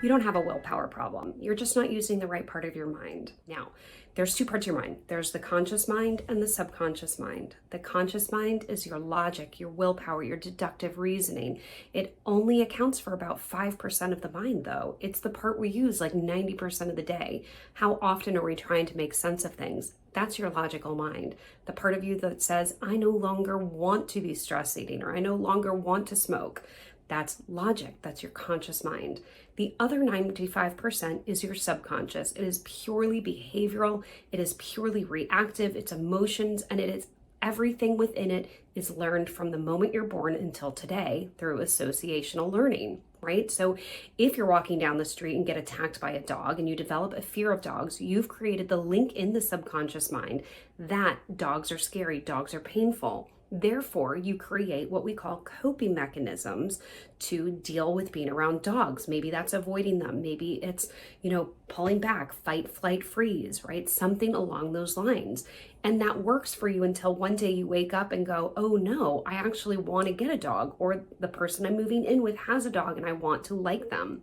You don't have a willpower problem. You're just not using the right part of your mind. Now, there's two parts of your mind. There's the conscious mind and the subconscious mind. The conscious mind is your logic, your willpower, your deductive reasoning. It only accounts for about 5% of the mind, though. It's the part we use like 90% of the day. How often are we trying to make sense of things? That's your logical mind. The part of you that says, I no longer want to be stress eating, or I no longer want to smoke. That's logic. That's your conscious mind. The other 95% is your subconscious. It is purely behavioral. It is purely reactive. It's emotions, and it is everything within it is learned from the moment you're born until today through associational learning, right? So if you're walking down the street and get attacked by a dog and you develop a fear of dogs, you've created the link in the subconscious mind that dogs are scary, dogs are painful. Therefore, you create what we call coping mechanisms to deal with being around dogs. Maybe that's avoiding them. Maybe it's, pulling back, fight, flight, freeze, right? Something along those lines. And that works for you until one day you wake up and go, oh no, I actually want to get a dog, or the person I'm moving in with has a dog and I want to like them.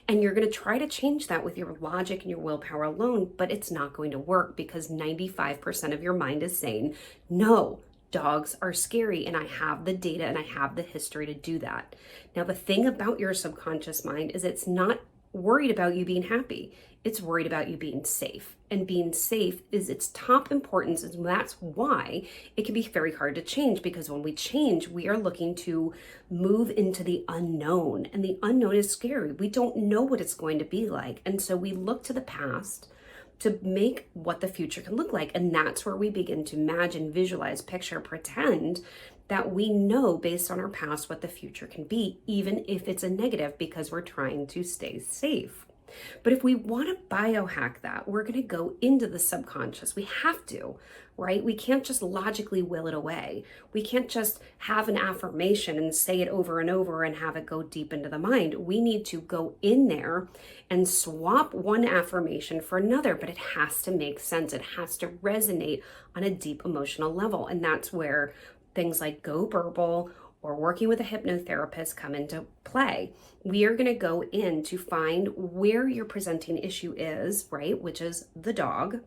And you're going to try to change that with your logic and your willpower alone, but it's not going to work because 95% of your mind is saying, no, dogs are scary, and I have the data and I have the history to do that. Now, the thing about your subconscious mind is it's not worried about you being happy. It's worried about you being safe. And being safe is its top importance, and that's why it can be very hard to change, because when we change, we are looking to move into the unknown, and the unknown is scary. We don't know what it's going to be like. And so we look to the past to make what the future can look like. And that's where we begin to imagine, visualize, picture, pretend that we know based on our past what the future can be, even if it's a negative, because we're trying to stay safe. But if we want to biohack that, we're going to go into the subconscious. We have to, right? We can't just logically will it away. We can't just have an affirmation and say it over and over and have it go deep into the mind. We need to go in there and swap one affirmation for another, but it has to make sense. It has to resonate on a deep emotional level. And that's where things like Go Burble or working with a hypnotherapist come into play. We are going to go in to find where your presenting issue is, right, which is the dog.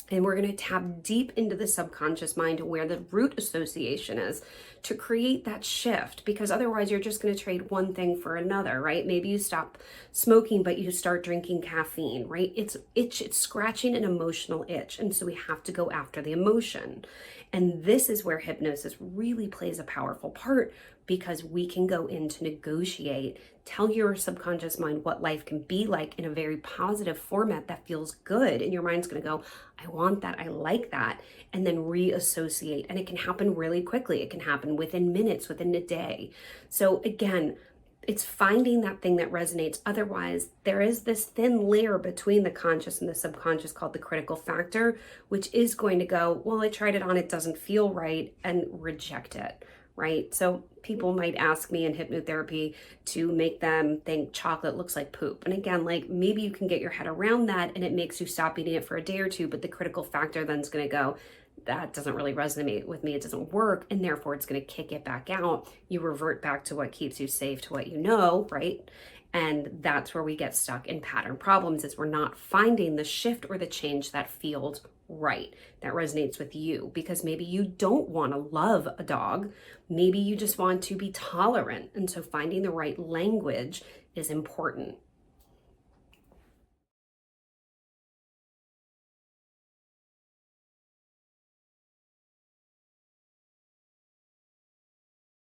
And we're going to tap deep into the subconscious mind where the root association is to create that shift, because otherwise you're just going to trade one thing for another, right? Maybe you stop smoking, but you start drinking caffeine, right? It's scratching an emotional itch. And so we have to go after the emotion. And this is where hypnosis really plays a powerful part, because we can go in to negotiate, tell your subconscious mind what life can be like in a very positive format that feels good. And your mind's going to go, I want that, I like that, and then reassociate. And it can happen really quickly. It can happen within minutes, within a day. So again, it's finding that thing that resonates. Otherwise, there is this thin layer between the conscious and the subconscious called the critical factor, which is going to go, well, I tried it on, it doesn't feel right, and reject it, right? So people might ask me in hypnotherapy to make them think chocolate looks like poop. And again, like maybe you can get your head around that and it makes you stop eating it for a day or two, but the critical factor then is going to go, that doesn't really resonate with me, it doesn't work, and therefore it's going to kick it back out. You revert back to what keeps you safe, to what you know, right? And that's where we get stuck in pattern problems, is we're not finding the shift or the change that feels right, that resonates with you, because maybe you don't want to love a dog, maybe you just want to be tolerant. And so finding the right language is important.